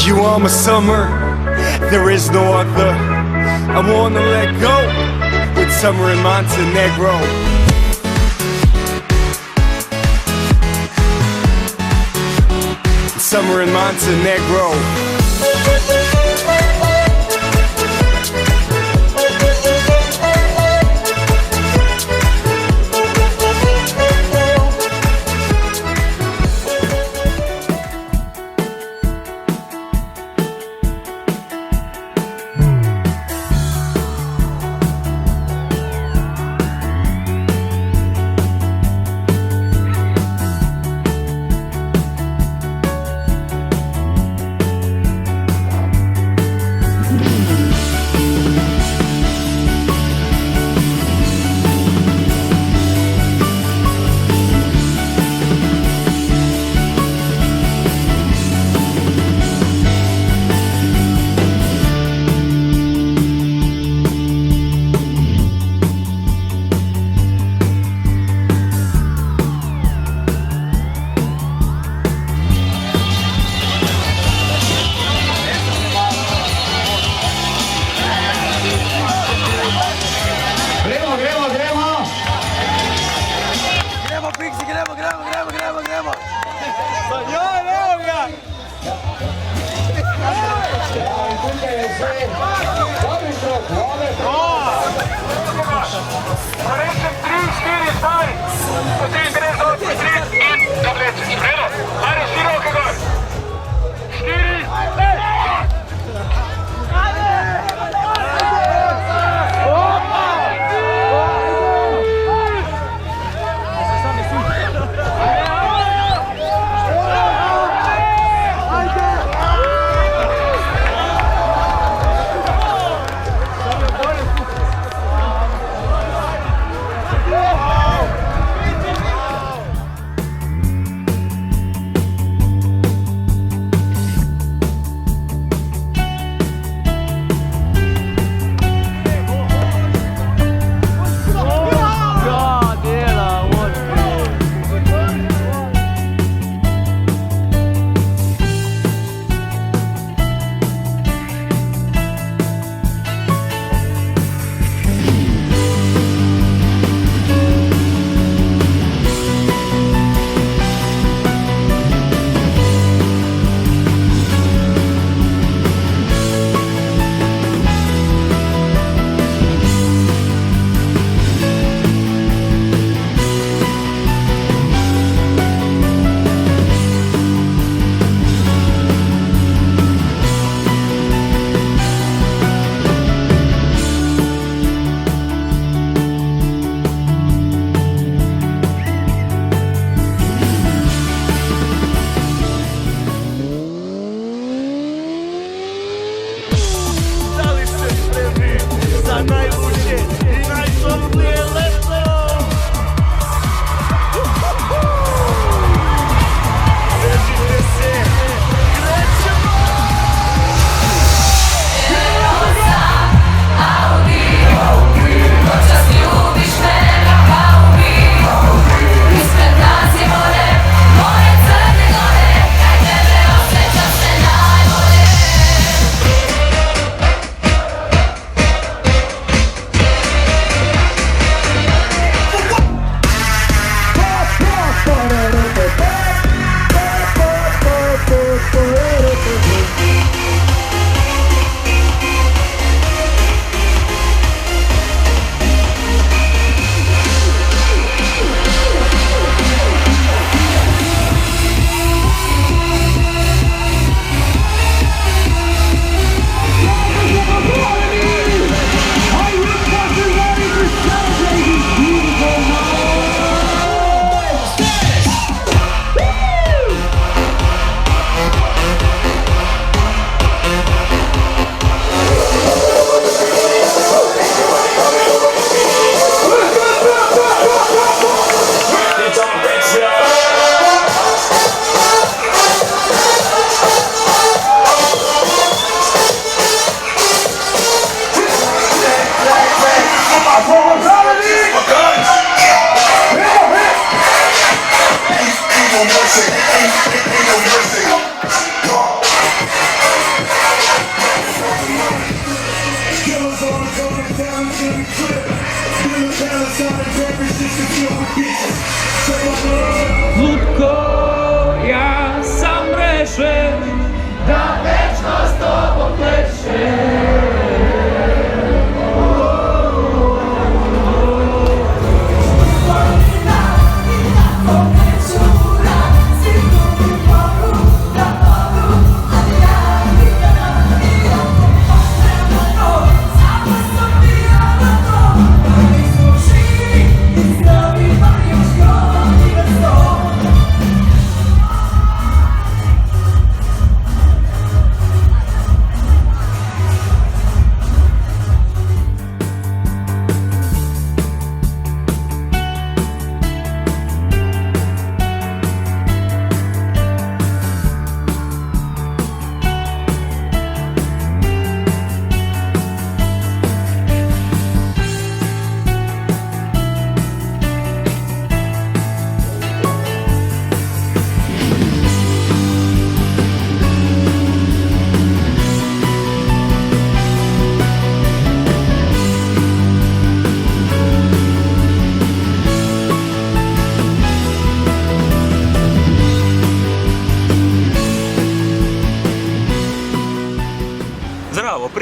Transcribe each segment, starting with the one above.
You are my summer, there is no other. I wanna let go with summer in Montenegro. Summer in Montenegro. Gremo. Joj, evo ga! Tukaj je vse, dobri strok, dobre strok. Rečem 3, 4, stavi. Potem greš dol, 3 in zavlečeš. Vredo, ajde široko gor. 4, 5.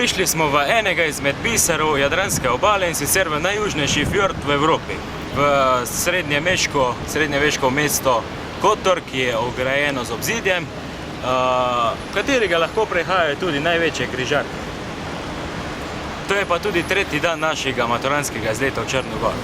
Prišli smo v enega izmed biserov Jadranske obale, in sicer v najjužnejši fjord v Evropi, v srednjeveško mesto Kotor, ki je ograjeno z obzidjem, v katerega lahko prehajajo tudi največje križarke. To je pa tudi tretji dan našega maturanskega izleta v Črno goro.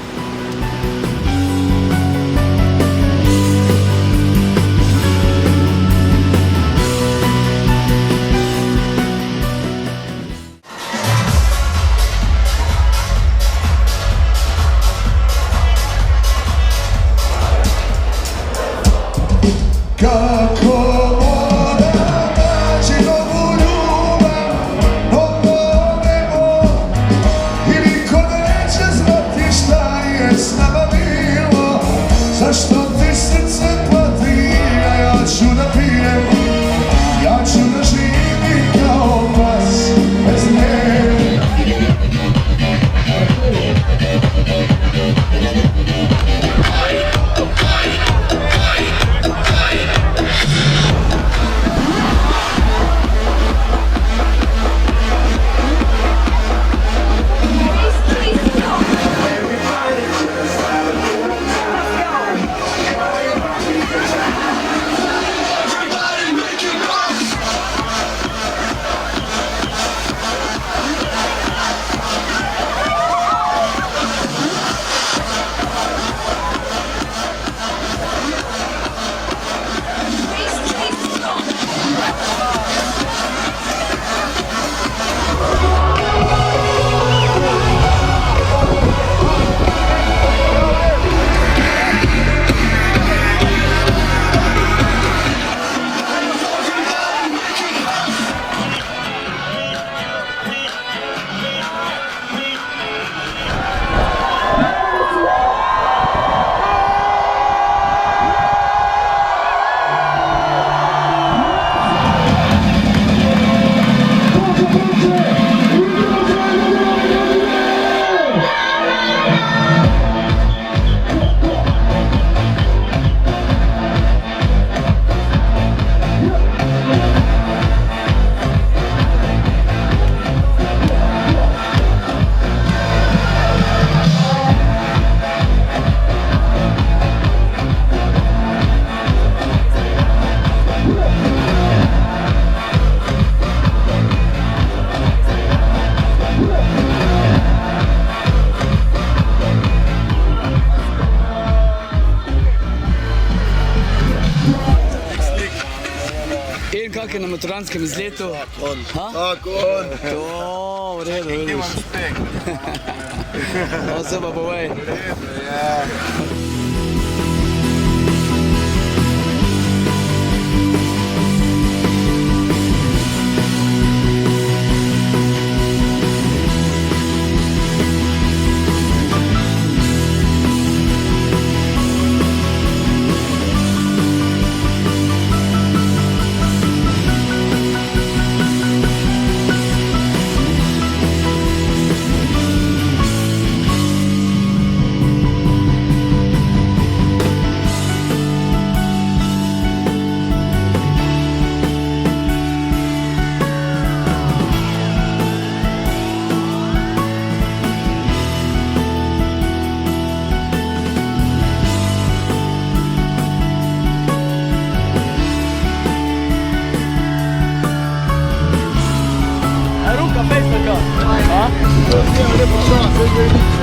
Kako moram naći novu ljubav, novo nebo, i niko neće znati šta je s nama bilo. Zašto ti srce pati, a ja ću da pijem, ja ću da živim kao vas bez nje. In kak je na maturanskem izletu? Tako on. To, v redu, vidiš. To se pa povej.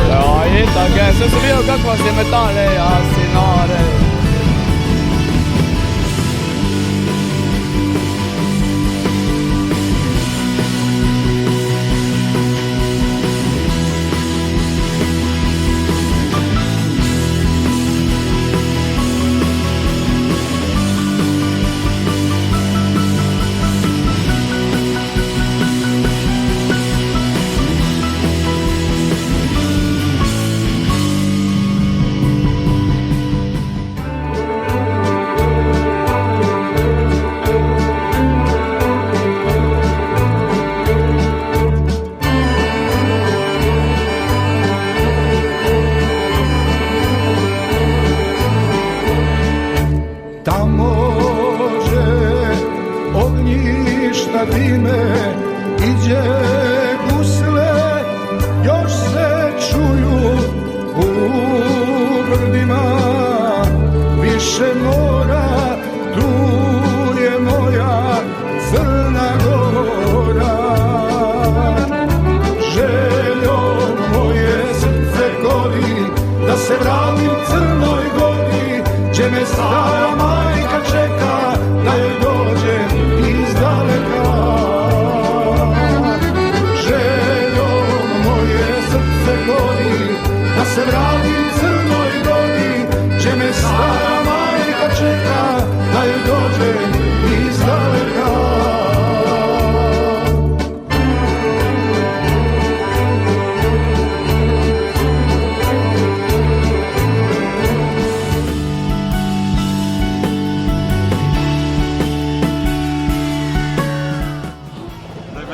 Ja, itak je, sem se videl, kako vas je metale, ja, sinare. Tamo, že ognjišta dime, iđe dođe iz daleka.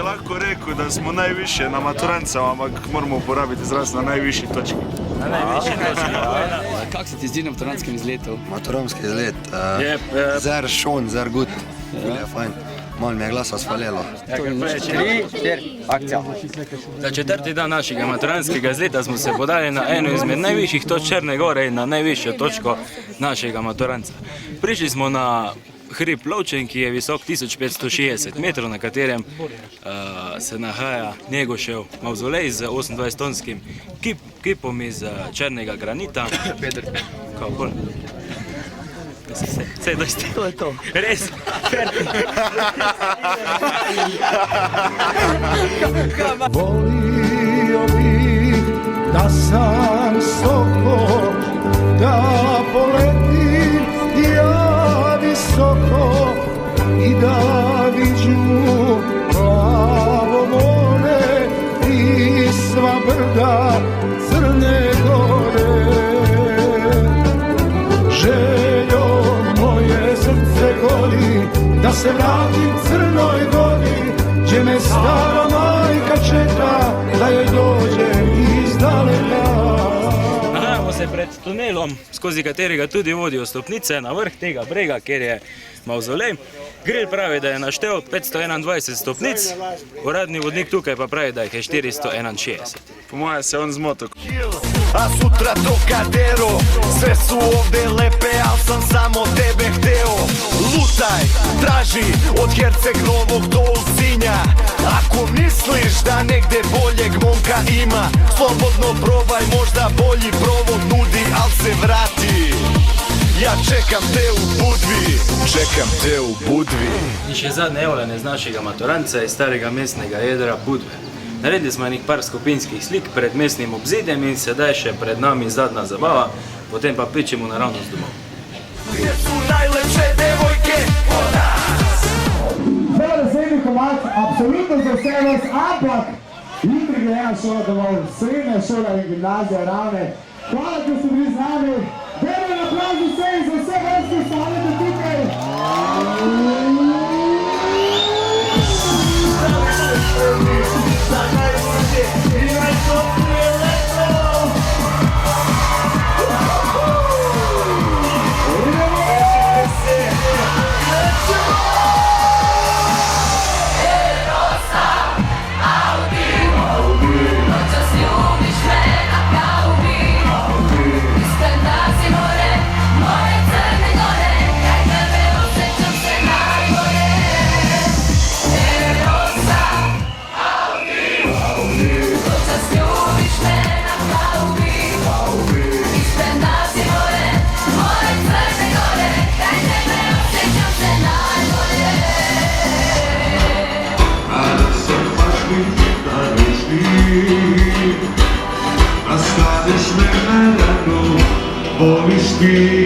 Lako rekao da smo najviše na maturancama, ampak moramo uporabiti izraz na najvišji točki. Na najvišji točki. Kako se ti zdi na maturanskem izletu? Maturamski izlet, zelo šon, zelo gut, je fajn. Malo mi je glasa svalelo. Za četrti dan našega maturanskega izleta smo se podali na eno izmed najvišjih točk Črne Gore in na najvišjo točko našega maturanca. Prišli smo na hrib Lovčen, ki je visok 1560 metrov, na katerem se nahaja Njegošev mavzolej z 28-tonskim kipom iz črnega granita. Kao bolj? Vse dosti. To je to. Res? Volio bih da sam s tobom, da poletim ja visoko i da viđu plavo more i sva brda Crne Gore. Željo moje srce goli, da se vratim Crnoj Gori, gdje me stara majka čeka da joj dođe iz daleka. Nahajamo se pred tunelom, skozi katerega tudi vodijo stopnice na vrh tega brega, kjer je mavzolej. Gril pravi, da je naštel 521 stopnic, uradni vodnik tukaj pa pravi, da jih je 461. Po moje se on zmotil. A sutra Trocadero, sve su ovde lepe, al sam samo tebe hteo. Lutaj, traži od Herceg Novog do Ulcinja. Ako misliš da negde boljeg momka ima, slobodno probaj, možda bolji provod nudi, al se vrati. Ja čekam te u Budvi, čekam te u Budvi. In še zadnje evlene z našega maturanca iz starega mestnega jedra Budve. Naredili smo enih par skupinskih slik pred mestnim obzidjem in sedaj še pred nami zadnja zabava, potem pa pičemo naravnost domov. Gdje su najlepše devojke od nas? Zdaj naslednji komad, absolutno za vse vas, ampak jutri gre ena šola domov, srednja šola in gimnazija Ravne. Hvala, da ste bili z nami. Dajmo aplavz vsem za vse vas, ki ostanete tukaj. Voliš ti